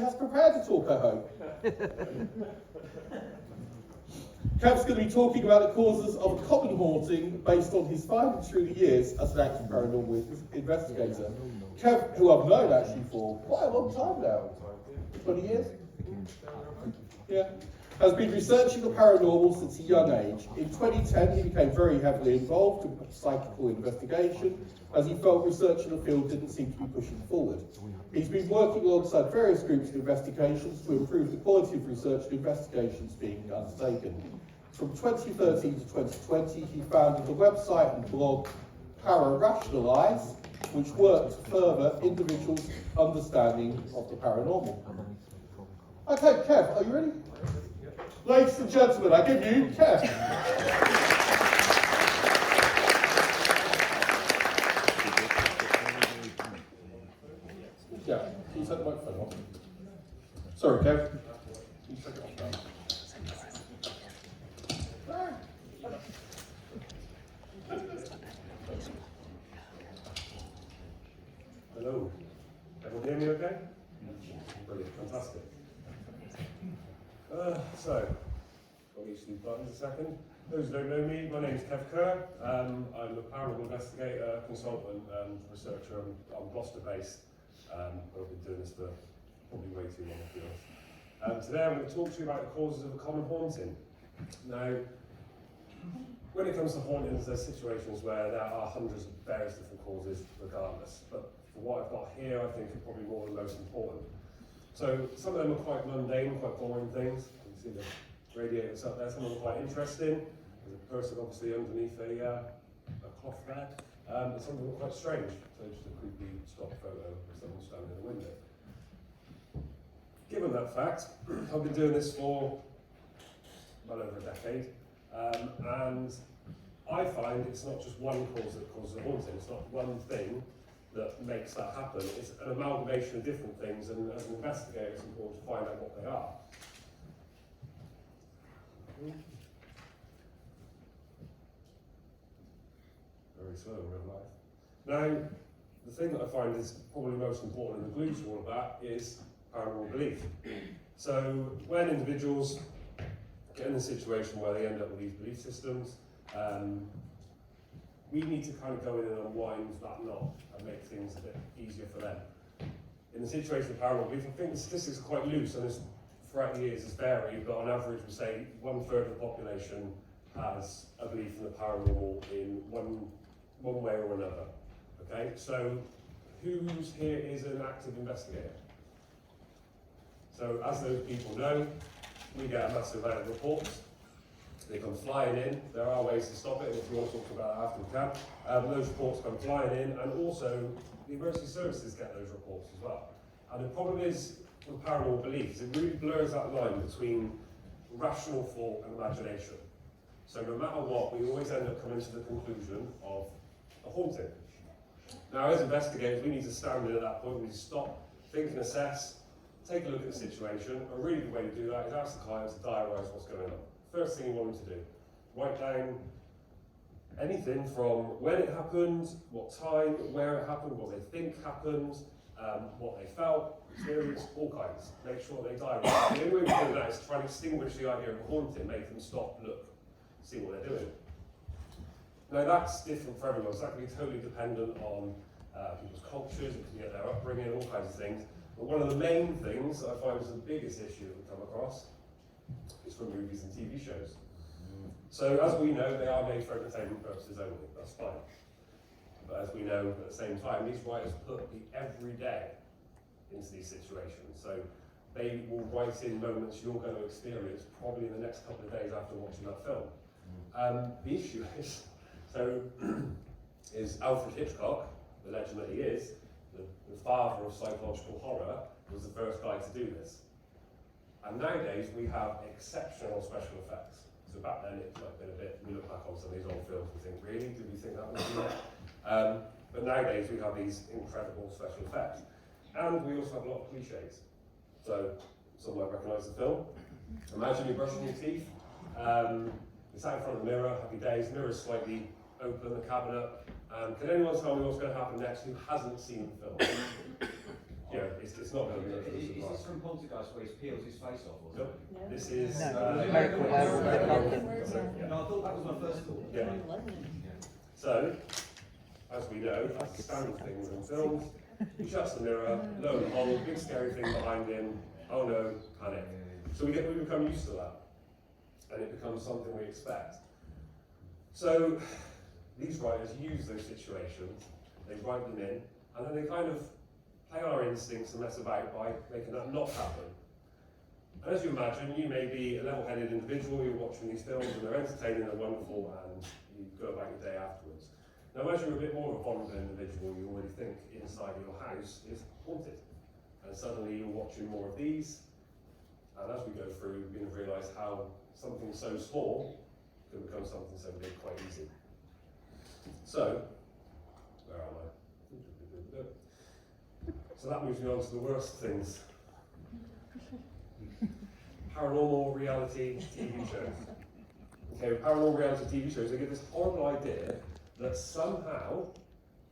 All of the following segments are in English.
has prepared to talk, I hope. Kev's going to be talking about the causes of a common haunting based on his findings through the years as an active paranormal investigator. Kev, who I've known actually for quite a long time now, 20 years? Yeah. Has been researching the paranormal since a young age. In 2010, he became very heavily involved in psychical investigation, as he felt research in the field didn't seem to be pushing forward. He's been working alongside various groups of investigations to improve the quality of research and investigations being undertaken. From 2013 to 2020, he founded the website and blog Paralysis, which worked to further individuals' understanding of the paranormal. Okay, Kev, are you ready? Ladies and gentlemen, I give you Kev. Yeah, can you set the microphone off? Sorry, Kev. Can you take it off now? Hello. Everyone hear me okay? Brilliant, fantastic. So, got each of these buttons a second. Those who don't know me, my name is Kev Kerr. I'm a paranormal investigator, consultant, and researcher. I'm Gloucester based. I've been doing this for probably way too long, to be honest. Today I'm going to talk to you about the causes of a common haunting. Now, when it comes to hauntings, there's situations where there are hundreds of various different causes regardless. But for what I've got here, I think are probably more the most important. So some of them are quite mundane, quite boring things. You can see the radiators up there. Some of them are quite interesting. There's a person obviously underneath a cloth there. And some of them are quite strange. So just a creepy stock photo of someone standing in the window. Given that fact, I've been doing this for well over a decade. And I find it's not just one cause that causes a haunting. It's not one thing that makes that happen. It's an amalgamation of different things, and as an investigator, it's important to find out what they are. Very slow in real life. Now, the thing that I find is probably most important and the glue to all of that is paranormal belief. So, when individuals get in a situation where they end up with these belief systems, we need to kind of go in and unwind that knot and make things a bit easier for them. In the situation of paranormal belief, I think the statistics are quite loose, and throughout the years it's varied, but on average we say 1/3 of the population has a belief in the paranormal in one way or another. Okay, so who's here is an active investigator? So as those people know, we get a massive amount of reports. They come flying in. There are ways to stop it, and if you want to talk about that after we can. Those reports come flying in, and also the emergency services get those reports as well. And the problem is with paranormal beliefs, it really blurs that line between rational thought and imagination. So no matter what, we always end up coming to the conclusion of a haunting. Now, as investigators, we need to stand in at that point. We need to stop, think and assess, take a look at the situation, and really the way to do that is ask the client to diarise what's going on. First thing you want them to do, write down anything from when it happened, what time, where it happened, what they think happened, what they felt, experienced, all kinds. Make sure they diarise. The only way to do that is to try and extinguish the idea of a haunting, make them stop, look, see what they're doing. Now that's different for everyone. It's actually totally dependent on people's cultures, their upbringing, all kinds of things. But one of the main things that I find is the biggest issue that we come across is from movies and TV shows. So as we know, they are made for entertainment purposes only, that's fine. But as we know, at the same time, these writers put the everyday into these situations. So they will write in moments you're going to experience probably in the next couple of days after watching that film. The issue is Alfred Hitchcock, the legend that he is, the father of psychological horror, was the first guy to do this. And nowadays we have exceptional special effects. So back then it might have been a bit, we look back on some of these old films and think, really, did we think that was real? But nowadays we have these incredible special effects. And we also have a lot of cliches. So some might recognise the film. Imagine you're brushing your teeth. You sat in front of the mirror, happy days, mirror's slightly open, the cabinet. Can anyone tell me what's going to happen next who hasn't seen the film? it's not going to be a Is surprise. this from Poltergeist where he peels his face off? Or Nope. No. This is American Werewolf in London. No, I thought that was my first thought. Yeah. So, as we know, that's a standard thing in films. He shuts the mirror, lo and behold, big scary thing behind him. Oh no, panic. So we become used to that, and it becomes something we expect. So these writers use those situations, they write them in, and then they kind of play our instincts and mess about by making that not happen. And as you imagine, you may be a level-headed individual, you're watching these films and they're entertaining and wonderful, and you go about your day afterwards. Now, as you're a bit more of a vulnerable individual, you already think inside your house is haunted. And suddenly you're watching more of these, and as we go through, you're going to realise how something so small can become something so big quite easy. So, where am I? So that moves me on to the worst things. Paranormal reality TV shows. Okay, with paranormal reality TV shows, they get this horrible idea that somehow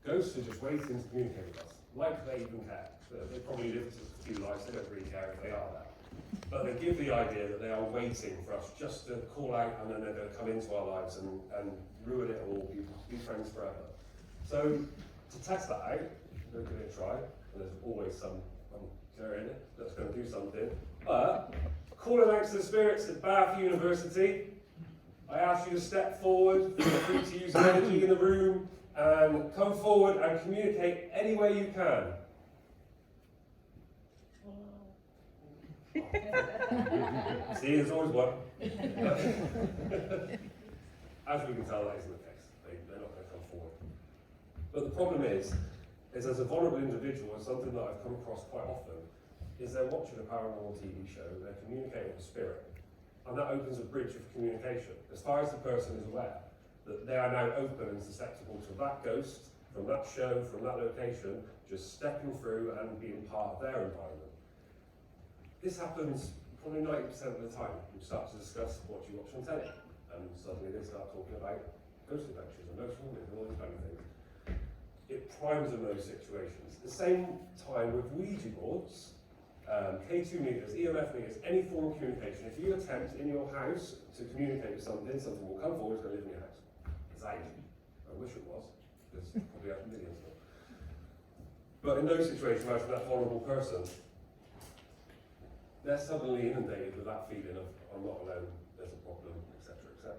ghosts are just waiting to communicate with us, like they even care. They probably live a few lives, they don't really care if they are there. But they give the idea that they are waiting for us just to call out, and then they're going to come into our lives and ruin it all, be friends forever. So, to test that out, we're going to try, and there's always some killer in it that's going to do something. But, calling out to the spirits at Bath University, I ask you to step forward, feel free to use the energy in the room, and come forward and communicate any way you can. See, there's always one. As we can tell, that isn't the case. They're not going to come forward. But the problem is as a vulnerable individual, and something that I've come across quite often, is they're watching a paranormal TV show, they're communicating with a spirit, and that opens a bridge of communication. As far as the person is aware, that they are now open and susceptible to that ghost, from that show, from that location, just stepping through and being part of their environment. This happens probably 90% of the time. You start to discuss what you watch on telly, and suddenly they start talking about ghost adventures and ghost haunting and all these kind of things. It primes them those situations. At the same time with Ouija boards, K2 meters, EMF meters, any form of communication, if you attempt in your house to communicate with something, something will come forward, it's going to live in your house. It's that easy. I wish it was, because probably have millions of them. But in those situations, imagine that vulnerable person, they're suddenly inundated with that feeling of, I'm not alone, there's a problem, etc., etc.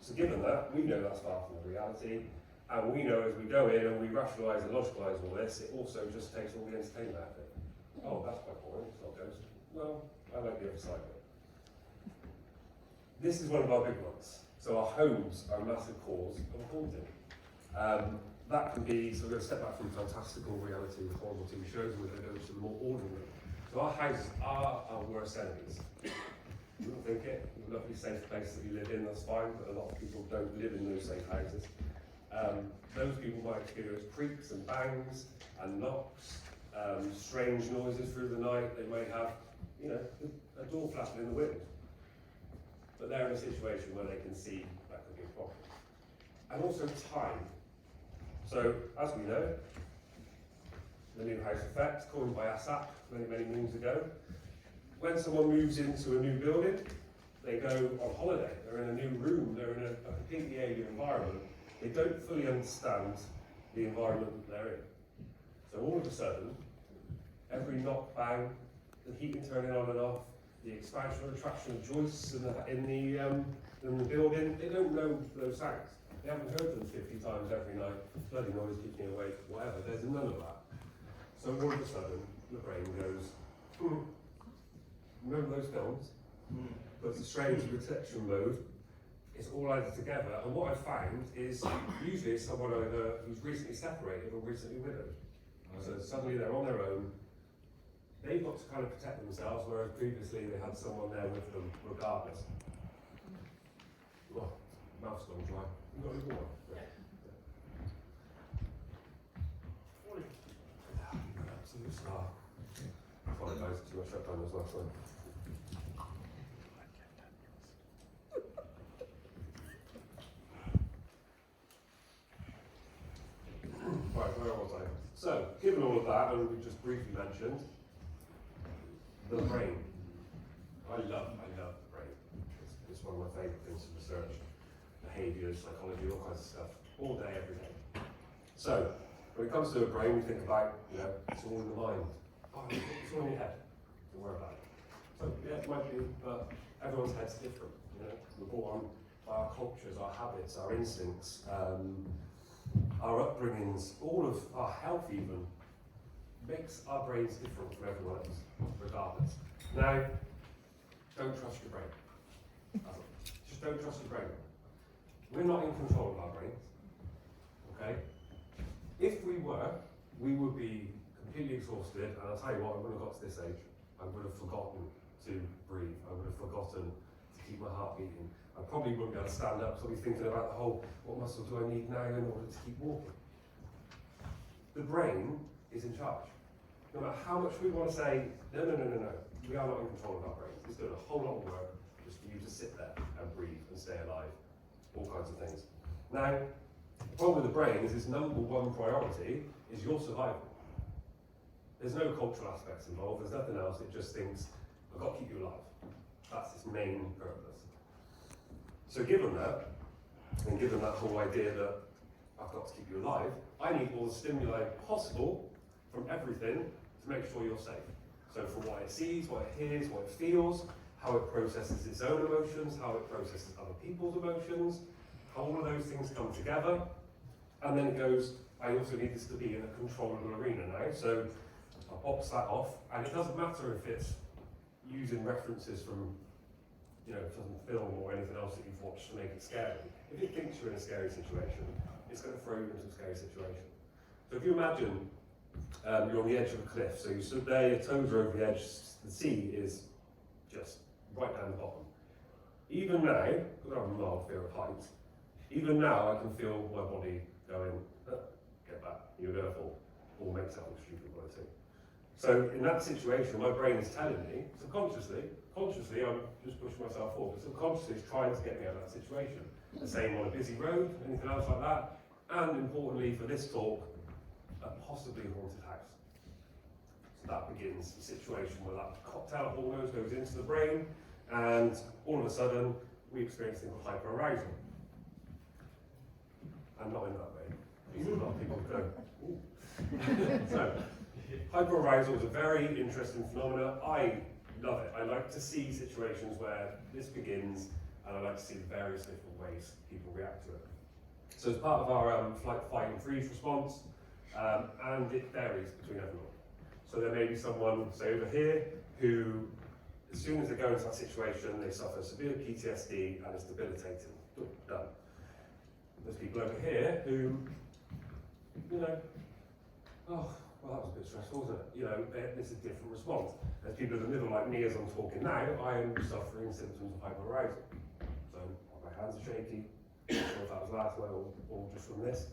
So given that, we know that's far from the reality, and we know as we go in and we rationalise and logicalise all this, it also just takes all the entertainment out of it. Oh, that's quite boring, it's not ghost. Well, I like the other side of it. This is one of our big ones. So our homes are a massive cause of haunting. That can be, so we're going to step back from fantastical reality with horrible TV shows, and we're going to go to the more ordinary. So our houses are our worst enemies. You wouldn't think it, a lovely safe place that you live in, that's fine, but a lot of people don't live in those safe houses. Those people might experience creaks and bangs and knocks, strange noises through the night. They may have, a door flapping in the wind. But they're in a situation where they can see that could be a problem. And also time. So, as we know, the new house effect, coined by ASSAP many, many moons ago. When someone moves into a new building, they go on holiday, they're in a new room, they're in a completely alien environment. They don't fully understand the environment that they're in. So all of a sudden, every knock, bang, the heating turning on and off, the expansion or retraction of joists in the building, they don't know those sounds. They haven't heard them 50 times every night, bloody noise keeping you awake, whatever, there's none of that. So all of a sudden, the brain goes, remember those films? Puts a strange detection mode. It's all added together, and what I've found is usually it's someone either who's recently separated or recently widowed. So suddenly they're on their own. They've got to kind of protect themselves, whereas previously they had someone there with them regardless. Oh, mouth's gone dry. You got any water? Yeah. Absolute star. Sorry guys, too much shutdown was last time. Right, where was I? So, given all of that, and we just briefly mentioned, the brain. I love the brain. It's one of my favourite things to research. Behaviours, psychology, all kinds of stuff, all day, every day. So, when it comes to a brain, we think about, it's all in the mind. Oh, it's all in your head. Don't worry about it. So, yeah, it might be, but everyone's head's different. We're brought on by our cultures, our habits, our instincts, our upbringings, all of our health even, makes our brains different from everyone else, regardless. Now, don't trust your brain. Just don't trust your brain. We're not in control of our brains, okay? If we were, we would be completely exhausted, and I'll tell you what, I would have got to this age, I would have forgotten to breathe, I would have forgotten to keep my heart beating. I probably wouldn't be able to stand up, so I'd be thinking about the whole, what muscle do I need now in order to keep walking? The brain is in charge. No matter how much we want to say, no, we are not in control of our brains. It's doing a whole lot of work just for you to sit there and breathe and stay alive, all kinds of things. Now, the problem with the brain is its number one priority is your survival. There's no cultural aspects involved, there's nothing else, it just thinks, I've got to keep you alive. That's its main purpose. So given that, and given that whole idea that I've got to keep you alive, I need all the stimuli possible from everything to make sure you're safe. So from what it sees, what it hears, what it feels, how it processes its own emotions, how it processes other people's emotions, how all of those things come together, and then it goes, I also need this to be in a controllable arena now, so I'll box that off, and it doesn't matter if it's using references from some film or anything else that you've watched to make it scary. If it thinks you're in a scary situation, it's going to throw you into a scary situation. So if you imagine you're on the edge of a cliff, so you stood there, your toes are over the edge, the sea is just right down the bottom. Even now, because I have a mild fear of heights, even now I can feel my body going, get back, you're going to fall, or make something stupid by the So in that situation, my brain is telling me, subconsciously, consciously I'm just pushing myself forward, but subconsciously it's trying to get me out of that situation. The same on a busy road, anything else like that, and importantly for this talk, a possibly haunted house. So that begins the situation where that cocktail of hormones goes into the brain, and all of a sudden we experience things like hyperarousal. And not in that way. Because a lot of people go, ooh. So, hyperarousal is a very interesting phenomenon. I love it. I like to see situations where this begins, and I like to see the various different ways people react to it. So it's part of our flight, fight, and freeze response, and it varies between everyone. So there may be someone, say over here, who, as soon as they go into that situation, they suffer severe PTSD and it's debilitating. Done. There's people over here who, oh, well, that was a bit stressful, wasn't it? It's a different response. There's people in the middle, like me as I'm talking now, I am suffering symptoms of hyperarousal. So my hands are shaky, I'm not sure if that was last night or just from this.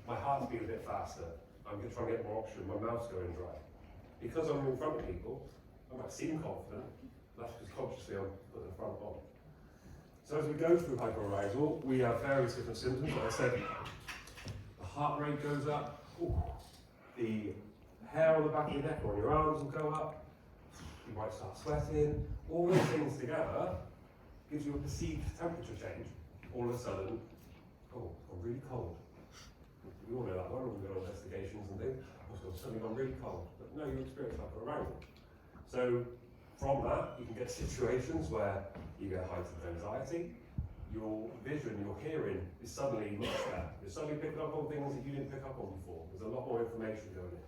My heart's beating a bit faster. I'm going to try and get more oxygen, my mouth's going dry. Because I'm in front of people, I might seem confident, that's because consciously I'm putting the front on. So as we go through hyperarousal, we have various different symptoms. Like I said, the heart rate goes up, the hair on the back of your neck or on your arms will go up, you might start sweating. All those things together gives you a perceived temperature change. All of a sudden, oh, I'm really cold. We all know that one when we go on investigations and things. Also, suddenly I'm really cold. But no, you experience hyperarousal. So from that, you can get situations where you get heightened anxiety, your vision, your hearing is suddenly much better. You're suddenly picking up on things that you didn't pick up on before. There's a lot more information going in.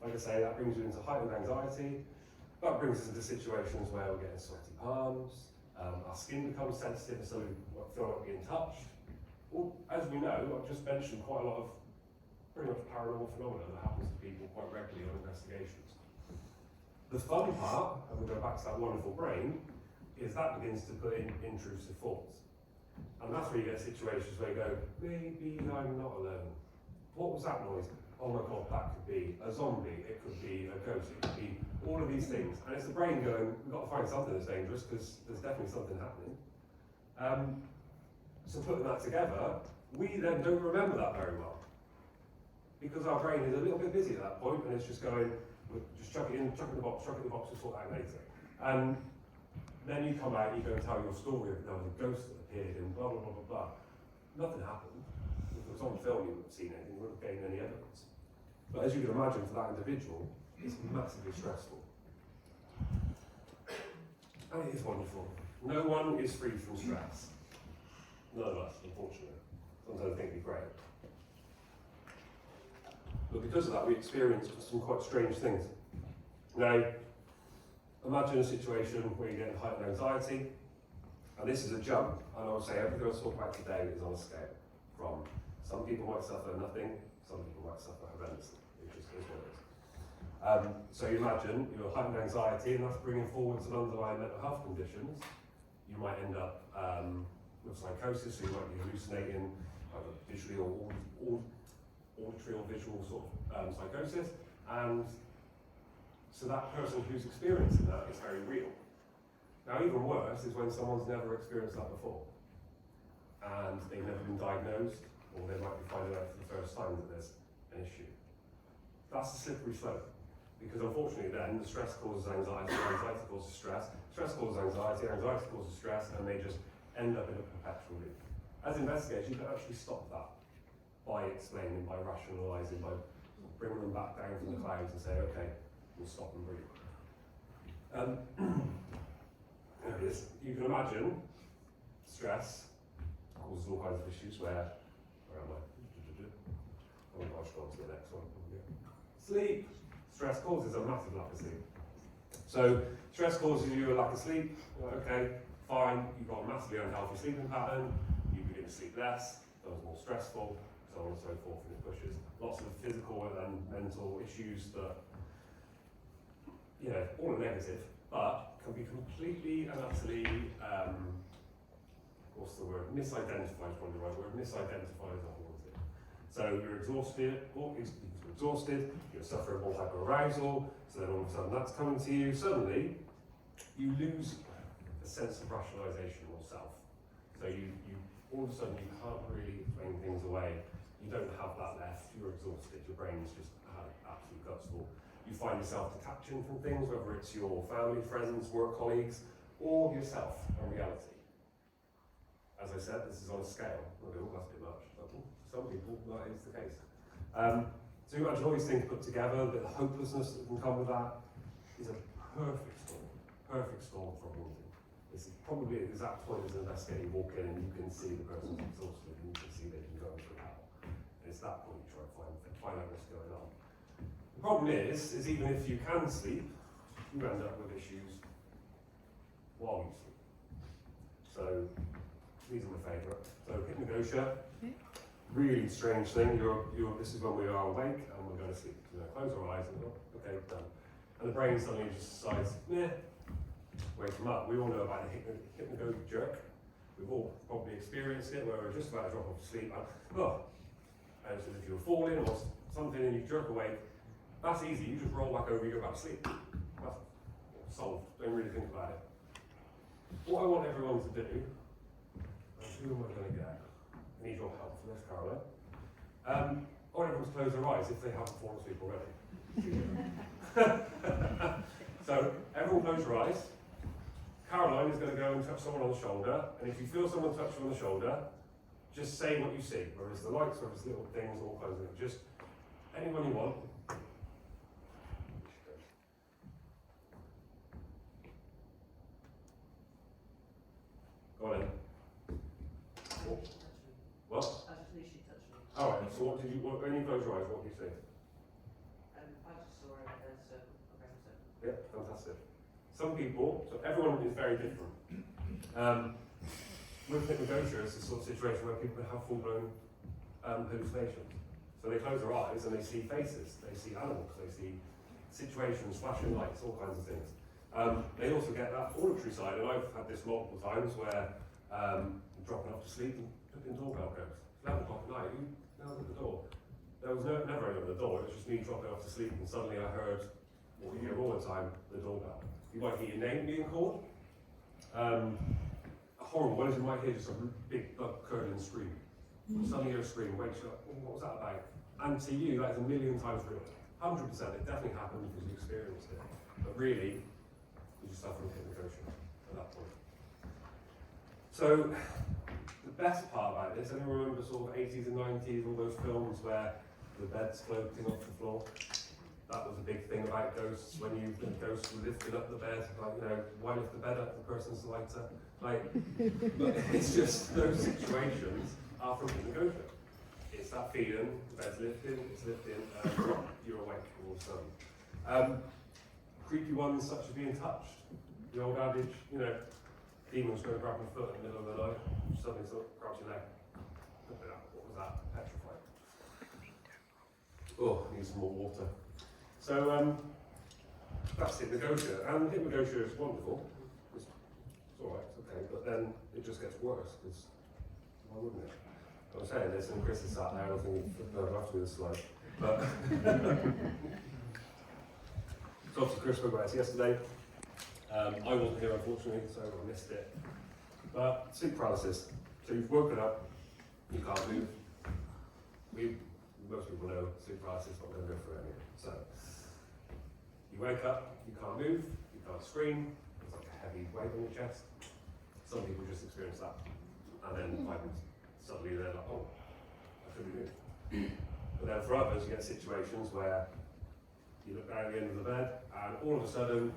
Like I say, that brings you into heightened anxiety. That brings us into situations where we're getting sweaty palms, our skin becomes sensitive, so we feel like we're being touched. Well, as we know, I've just mentioned quite a lot of pretty much paranormal phenomena that happens to people quite regularly on investigations. The fun part, and we'll go back to that wonderful brain, is that begins to put in intrusive thoughts. And that's where you get situations where you go, maybe I'm not alone. What was that noise? Oh my God, that could be a zombie, it could be a ghost, it could be all of these things. And it's the brain going, we've got to find something that's dangerous because there's definitely something happening. So putting that together, we then don't remember that very well. because our brain is a little bit busy at that point, and it's just going, we'll just chuck it in the box, we'll sort that out later. And then you come out, you go and tell your story of there was a ghost that appeared and blah, blah, blah, blah, blah. Nothing happened. If it was on film, you wouldn't have seen anything, you wouldn't have gained any evidence. But as you can imagine, for that individual, it's massively stressful. And it is wonderful. No one is free from stress. None of us, unfortunately. Sometimes I think it'd be great. But because of that, we experience some quite strange things. Now, imagine a situation where you get heightened anxiety, and this is a jump, and I would say everything I'll talk about today is on a scale. From some people might suffer nothing, some people might suffer horrendously. It just is what it is. So you imagine your heightened anxiety, and that's bringing forward some underlying mental health conditions. You might end up with psychosis, so you might be hallucinating, either visually or auditory or visual sort of psychosis, and so that person who's experiencing that is very real. Now, even worse is when someone's never experienced that before, and they've never been diagnosed, or they might be finding out for the first time that there's an issue. That's a slippery slope, because unfortunately then the stress causes anxiety, anxiety causes stress, stress causes anxiety, anxiety causes stress, and they just end up in a perpetual loop. As investigators, you can actually stop that by explaining, by rationalising, by bringing them back down from the clouds and say, okay, we'll stop and breathe. There it is. You can imagine stress causes all kinds of issues where am I? Oh gosh, go on to the next one. Sleep. Stress causes a massive lack of sleep. So stress causes you a lack of sleep. Okay, fine. You've got a massively unhealthy sleeping pattern. You begin to sleep less. Becomes more stressful. So on and so forth, and it pushes lots of physical and mental issues that, you know, all are negative, but can be completely and utterly, what's the word? Misidentified is probably the right word. Misidentified as a haunted. So you're exhausted, you're suffering more hyperarousal, so then all of a sudden that's coming to you. Suddenly, you lose a sense of rationalisation or self. So you all of a sudden you can't really explain things away. You don't have that left, you're exhausted, your brain's just absolute guts full. You find yourself detaching from things, whether it's your family, friends, work colleagues, or yourself and reality. As I said, this is on a scale. Not all, that's a bit much, but for some people that is the case. So you imagine all these things put together, the hopelessness that can come with that is a perfect storm for haunting. It's probably at the exact point as an investigator, you walk in and you can see the person's exhausted and you can see they've been going through hell. And it's that point you try to find out what's going on. The problem is even if you can sleep, you end up with issues while you sleep. So these are my favourite. So hypnagogia, really strange thing. This is when we are awake and we're going to sleep. You know, close our eyes and go, okay, done. And the brain suddenly just decides, wake them up. We all know about the hypnagogic jerk. We've all probably experienced it where we're just about to drop off to sleep. And so if you're falling or something and you jerk awake, that's easy. You just roll back over, you go back to sleep. That's solved. Don't really think about it. What I want everyone to do, and who am I going to get? I need your help for this, Caroline. I want everyone to close their eyes if they haven't fallen asleep already. So everyone close your eyes. Caroline is going to go and touch someone on the shoulder, and if you feel someone touch you on the shoulder, just say what you see, whether it's the lights, whether it's little things, all kinds of things. Just anyone you want. Go on in. What? Actually, she touched me. Alright, so when you close your eyes, what do you see? I just saw a circle, a round circle. Yeah, fantastic. Some people, so everyone is very different. With hypnagogia, it's the sort of situation where people have full-blown hallucinations. So they close their eyes and they see faces, they see animals, they see situations, flashing lights, all kinds of things. They also get that auditory side, and I've had this multiple times where I'm dropping off to sleep and the doorbell goes. It's 11 o'clock at night, who knows at the door? There was never anyone at the door, it was just me dropping off to sleep, and suddenly I heard, what you hear all the time, the doorbell. You might hear your name being called. Horrible, what is you might hear just a big blood curdling scream. Suddenly you hear a scream, wakes you up, what was that about? And to you, that is a million times real. 100%, it definitely happened because you experienced it. But really, you just suffer from hypnagogia at that point. So, the best part about this, anyone remember sort of 80s and 90s, all those films where the bed's floating off the floor? That was a big thing about ghosts, when ghosts were lifting up the bed, like, you know, why lift the bed up, the person's lighter? Like, but it's just, those situations are from hypnagogia. It's that feeling, the bed's lifting, it's lifting, and you're awake all of a sudden. Creepy ones such as being touched. The old adage, you know, demons going to grab your foot in the middle of the night, suddenly sort of grabs your leg. What was that? Petrified. Oh, I need some more water. So, that's hypnagogia. And hypnagogia is wonderful. It's alright, it's okay, but then it just gets worse, because why wouldn't it? I was saying this, and Chris is sat there, I don't think he'd have to do this slide. But, so obviously Chris spoke about this yesterday. I wasn't here, unfortunately, so I missed it. But sleep paralysis. So you've woken up, you can't move. Most people know sleep paralysis, but I'm going to go through it anyway. So, you wake up, you can't move, you can't scream, there's like a heavy weight on your chest. Some people just experience that. And then 5 minutes, suddenly they're like, oh, I couldn't move. But then for others, you get situations where you look down at the end of the bed, and all of a sudden,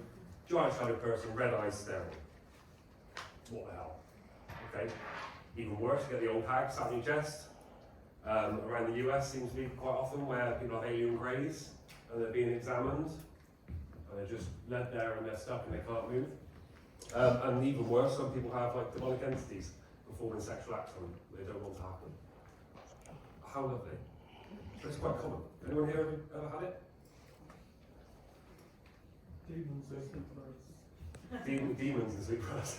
giant shadow person, red eyes staring. What the hell? Okay. Even worse, you get the old hag sat on your chest. Around the US seems to be quite often where people have alien greys and they're being examined and they're just led there and they're stuck and they can't move. And even worse, some people have like demonic entities performing sexual acts on them they don't want to happen. How lovely. It's quite common. Anyone here ever had it? Demons are sleep paralysis. Demons and sleep paralysis.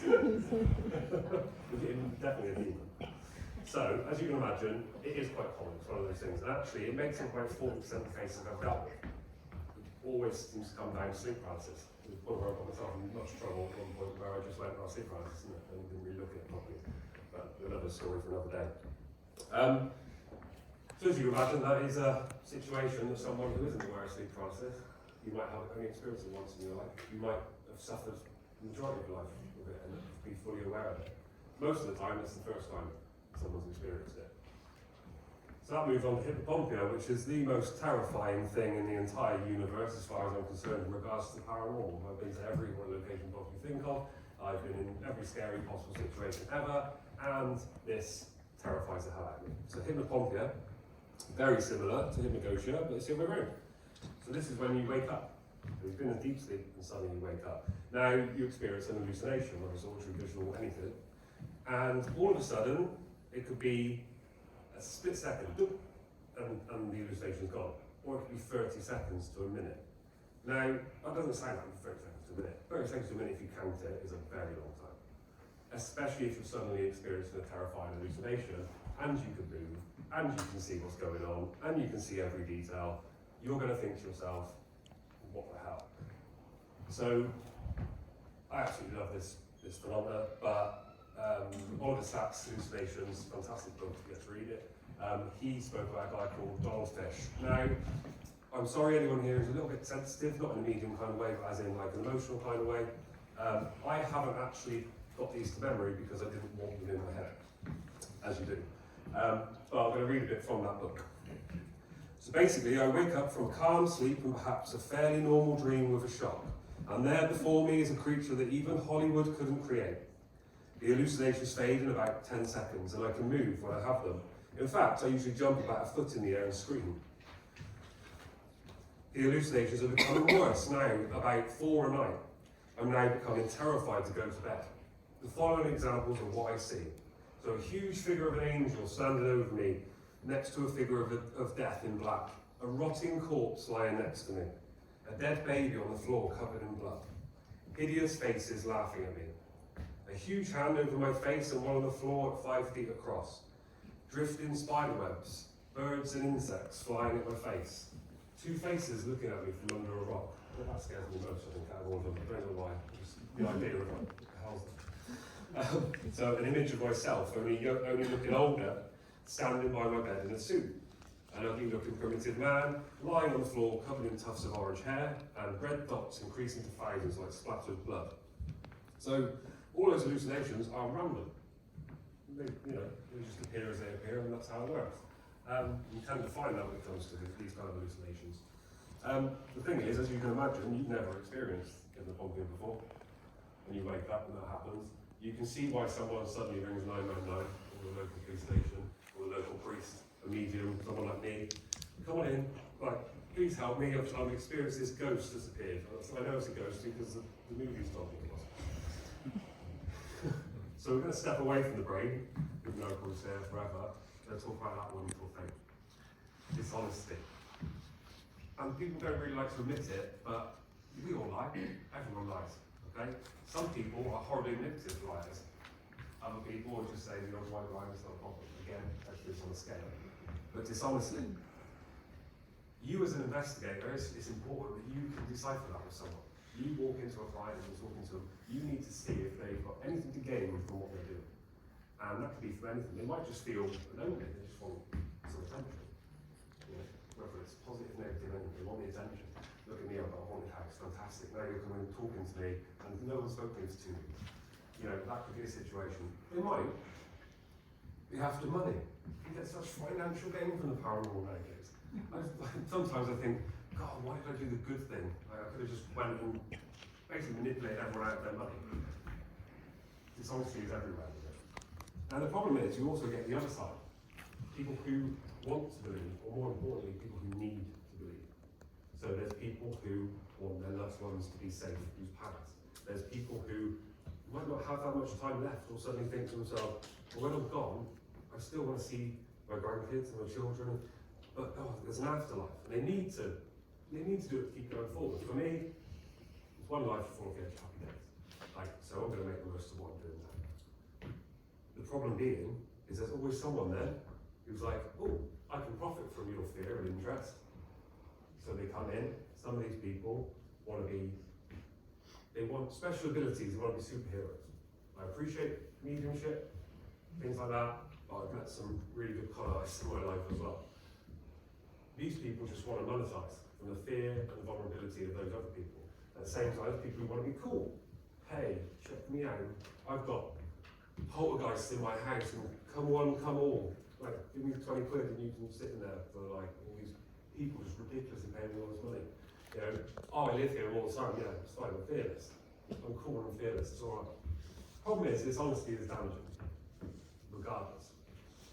Definitely a demon. So, as you can imagine, it is quite common. It's one of those things. And actually, it makes up about 40% of the cases I've dealt with. It always seems to come down to sleep paralysis. To the point where I got myself in much trouble at one point where I just went, oh, sleep paralysis, and didn't really look at it properly. But another story for another day. So as you can imagine, that is a situation that someone who isn't aware of sleep paralysis, you might have only experienced it once in your life. You might have suffered the majority of your life with it and be fully aware of it. Most of the time, it's the first time someone's experienced it. So that moves on to hypnopompia, which is the most terrifying thing in the entire universe as far as I'm concerned in regards to the paranormal. I've been to every location possible you think of. I've been in every scary possible situation ever, and this terrifies the hell out of me. So hypnopompia, very similar to hypnagogia, but it's the other way around. So this is when you wake up. You've been in deep sleep and suddenly you wake up. Now you experience an hallucination, whether it's auditory, visual, anything, and all of a sudden it could be a split second, and the hallucination's gone. Or it could be 30 seconds to a minute. Now, that doesn't sound like 30 seconds to a minute. 30 seconds to a minute, if you count it, is a very long time. Especially if you're suddenly experiencing a terrifying hallucination, and you can move, and you can see what's going on, and you can see every detail, you're going to think to yourself, what the hell? So, I absolutely love this phenomena, but Oliver Sacks' Hallucinations, fantastic book, you get to read it. He spoke about a guy called Donald Fish. Now, I'm sorry anyone here is a little bit sensitive, not in a medium kind of way, but as in like an emotional kind of way. I haven't actually got these to memory because I didn't want them in my head, as you do. But I'm going to read a bit from that book. So basically, I wake up from a calm sleep and perhaps a fairly normal dream with a shock. And there before me is a creature that even Hollywood couldn't create. The hallucinations fade in about 10 seconds and I can move when I have them. In fact, I usually jump about a foot in the air and scream. The hallucinations are becoming worse now, about 4 a night. I'm now becoming terrified to go to bed. The following examples of what I see. So a huge figure of an angel standing over me, next to a figure of death in black. A rotting corpse lying next to me. A dead baby on the floor covered in blood. Hideous faces laughing at me. A huge hand over my face and one on the floor at 5 feet across. Drifting spider webs, birds and insects flying at my face. 2 faces looking at me from under a rock. Well, that scares me most, I think, out of all of them. I don't know why. Just the idea of what the hell's that? So an image of myself, only looking older, standing by my bed in a suit. An ugly-looking primitive man lying on the floor covered in tufts of orange hair and red dots increasing to thousands like splattered blood. So all those hallucinations are random. They just appear as they appear, and that's how it works. You tend to find that when it comes to these kind of hallucinations. The thing is, as you can imagine, you've never experienced getting a pumpkin before. When you wake up and that happens, you can see why someone suddenly rings 999, or the local police station, or the local priest, a medium, someone like me. Come on in, like, please help me, I've experienced this ghost that's appeared. So I know it's a ghost because the movie's told me it was. So we're going to step away from the brain, even though it's there forever, and talk about that wonderful thing, dishonesty. And people don't really like to admit it, but we all lie, everyone lies, okay? Some people are horribly manipulative liars. Other people will just say, the odd white lie is not a problem. Again, that's this on a scale. But dishonesty. You as an investigator, it's important that you can decipher that with someone. You walk into a client and you're talking to them, you need to see if they've got anything to gain from what they're doing. And that could be from anything. They might just feel lonely, they just want some attention. You know, whether it's positive, negative, anything, they want the attention. Look at me, I've got a haunted house, fantastic. Now you're coming and talking to me, and no one's spoken to me. You know, that could be a situation. They might be after money. You get such financial gain from the paranormal nowadays. Sometimes I think, God, why did I do the good thing? I could have just went and basically manipulated everyone out of their money. Dishonesty is everywhere. Now the problem is, you also get the other side. People who want to believe, or more importantly, people who need to believe. So there's people who want their loved ones to be safe, who's passed. There's people who might not have that much time left, or suddenly think to themselves, well, when I'm gone, I still want to see my grandkids and my children, but there's an afterlife. And they need to do it to keep going forward. For me, it's one life before I get happy days. So I'm going to make the most of what I'm doing now. The problem being is there's always someone there who's like, oh, I can profit from your fear and interest. So they come in. Some of these people they want special abilities, they want to be superheroes. I appreciate mediumship, things like that, but I've met some really good con artists in my life as well. These people just want to monetize from the fear and the vulnerability of those other people. At the same time, people who want to be cool. Hey, check me out. I've got poltergeists in my house, and come one, come all. Like, give me 20 quid and you can sit in there for like all these people just ridiculous and paying me all this money. You know, I live here all the time, yeah, it's fine, I'm fearless. I'm cool and I'm fearless, it's alright. Problem is, dishonesty is damaging, regardless.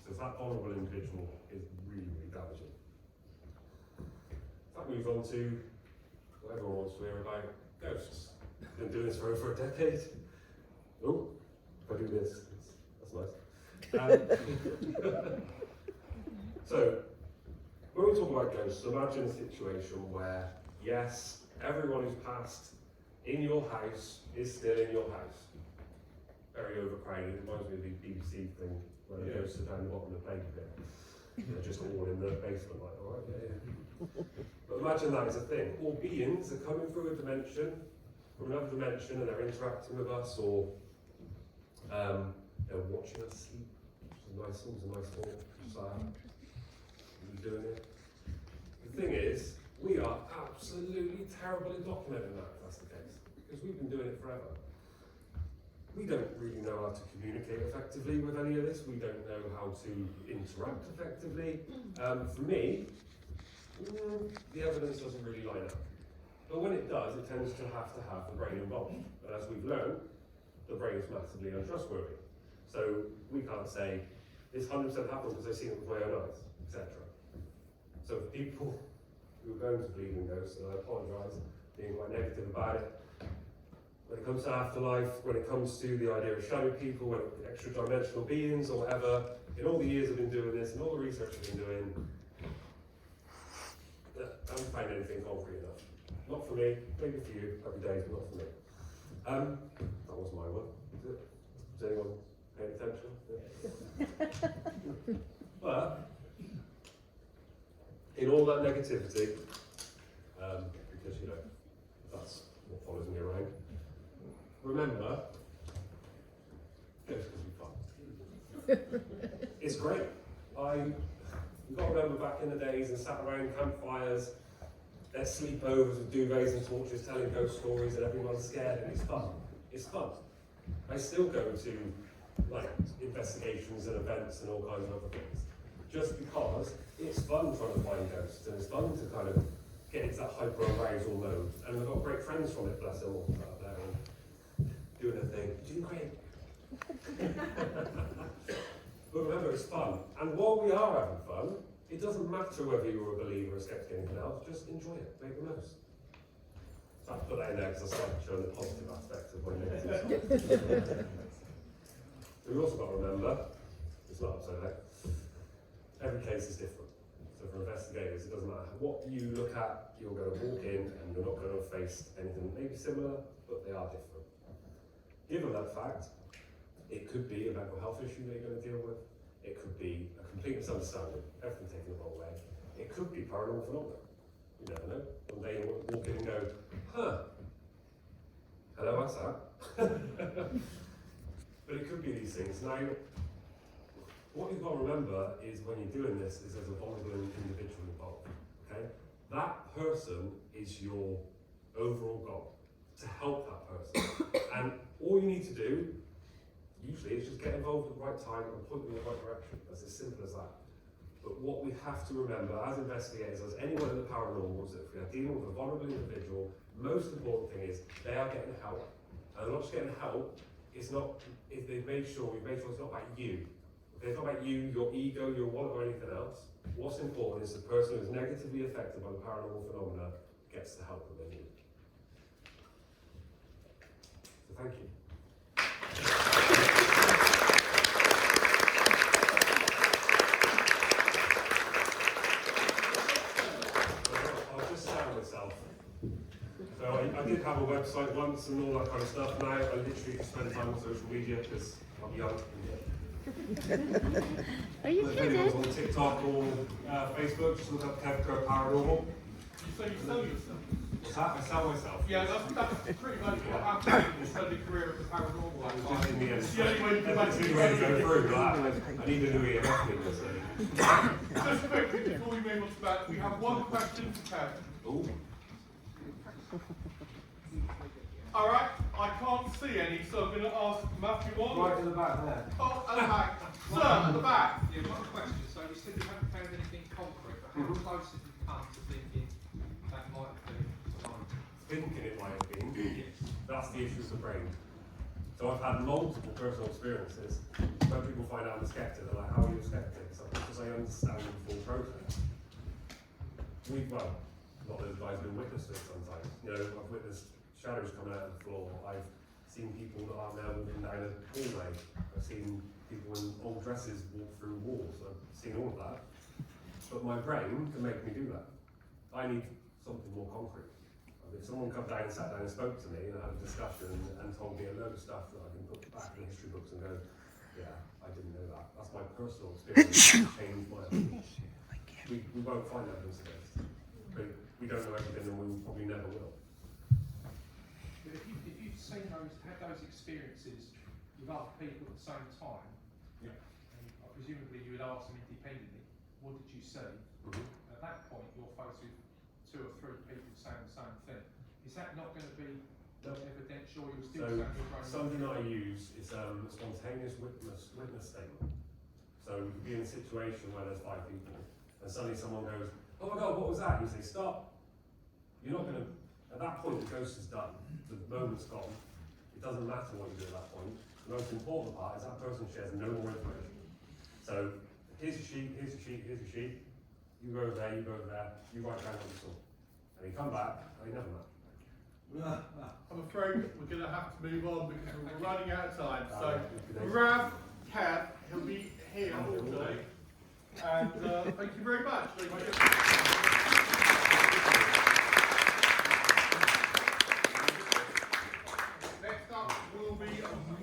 So that vulnerable individual is really, really damaging. That moves on to what everyone wants to hear about ghosts. Been doing this for over a decade. Oh, if I do this, that's nice. So, when we talk about ghosts, imagine a situation where, yes, everyone who's passed in your house is still in your house. Very overcrowded. It reminds me of the BBC thing where the ghosts are down the bottom of the plane pit. They're just all in the basement, like, alright, yeah. But imagine that as a thing. All beings are coming through a dimension, from another dimension, and they're interacting with us, or they're watching us sleep. It's a nice thought. Just like that. Doing it. The thing is, we are absolutely terrible at documenting that, if that's the case, because we've been doing it forever. We don't really know how to communicate effectively with any of this. We don't know how to interact effectively. For me, the evidence doesn't really line up. But when it does, it tends to have the brain involved. And as we've learned, the brain is massively untrustworthy. So we can't say, this 100% happened because I've seen it with my own eyes, etc. So for people who are going to believe in ghosts, and I apologise for being quite negative about it, when it comes to afterlife, when it comes to the idea of shadow people, extra dimensional beings or whatever, in all the years I've been doing this and all the research I've been doing, I haven't found anything concrete enough. Not for me, maybe for you, happy days, but not for me. That was my one, is it? Is anyone paying attention? Yeah. But, in all that negativity, because that's what follows me around, remember, ghosts can be fun. It's great. You've got to remember back in the days and sat around campfires, their sleepovers with duvets and torches, telling ghost stories, and everyone's scared, and it's fun. It's fun. I still go to like investigations and events and all kinds of other things, just because it's fun trying to find ghosts, and it's fun to kind of get into that hyper arousal mode. And I've got great friends from it, bless them all, out there and doing their thing. You're doing great. But remember, it's fun. And while we are having fun, it doesn't matter whether you're a believer or skeptic or anything else, just enjoy it, make the most. So I put that in there because I started showing the positive aspects of my negative side. We've also got to remember, it's not so late, every case is different. So for investigators, it doesn't matter what you look at, you're going to walk in and you're not going to face anything maybe similar, but they are different. Given that fact, it could be a mental health issue that you're going to deal with. It could be a complete misunderstanding, everything taken the wrong way. It could be paranormal phenomena. You never know. One day you walk in and go, huh, hello, ASSAP. But it could be these things. Now, what you've got to remember is when you're doing this is there's a vulnerable individual involved. Okay? That person is your overall goal, to help that person. And all you need to do, usually, is just get involved at the right time and point them in the right direction. That's as simple as that. But what we have to remember as investigators, as anyone in the paranormal, is that if we are dealing with a vulnerable individual, the most important thing is they are getting help. And they're not just getting help, it's not, if they've made sure it's not about you. If it's not about you, your ego, your wallet, or anything else. What's important is the person who is negatively affected by the paranormal phenomena gets the help that they need. So thank you. I'll just sound myself. So I did have a website once and all that kind of stuff. Now I literally just spend time on social media because I'm young. Are you There's kidding? videos on TikTok or Facebook. Just look up Kev Kerr Paranormal. So you sell yourself? What's that? I sell myself. Yeah, that's pretty much what happened in the study career of the paranormal. Just in the end. It's the only way you can That's the only way to go through, but I need a new EMF meter, so. Just quickly, before we move on to that, we have one question for Kev. Ooh. Alright, I can't see any, so I'm going to ask Matthew one. Right in the back there. Oh, at the back. Sir, at the back. Yeah, one question. So you said you haven't found anything concrete, but how close have you come to thinking that might have been demonic? Thinking it might have been. Yes. That's the issue of the brain. So I've had multiple personal experiences. When people find out I'm a skeptic, they're like, how are you a skeptic? So because I understand the full process. Well, a lot of those guys have been witness to it sometimes. You know, I've witnessed shadows coming out of the floor. I've seen people that are now walking down a hallway. I've seen people in old dresses walk through walls. I've seen all of that. But my brain can make me do that. I need something more concrete. If someone come down and sat down and spoke to me and had a discussion and told me a load of stuff that I can put back in history books and go, yeah, I didn't know that. That's my personal experience. It changed my opinion. We won't find evidence of this. But we don't know everything and we probably never will. But if you've seen had those experiences with other people at the same time, Yeah. and presumably you would ask them independently, what did you see? At that point, you're faced with 2 or 3 people saying the same thing. Is that not going to be evidential? You're still So saying your brain. something that I use is a spontaneous witness statement. So you could be in a situation where there's 5 people and suddenly someone goes, oh my God, what was that? And you say, stop. You're not going to, at that point the ghost is done. The moment's gone. It doesn't matter what you do at that point. The most important part is that person shares no more information. So here's your sheet, here's your sheet, here's your sheet. You go over there, you go over there, you write down what you saw. And you come back, and you never know. I'm afraid we're going to have to move on because we're running out of time. So, Rav, Kev, he'll be here all day. And thank you very much.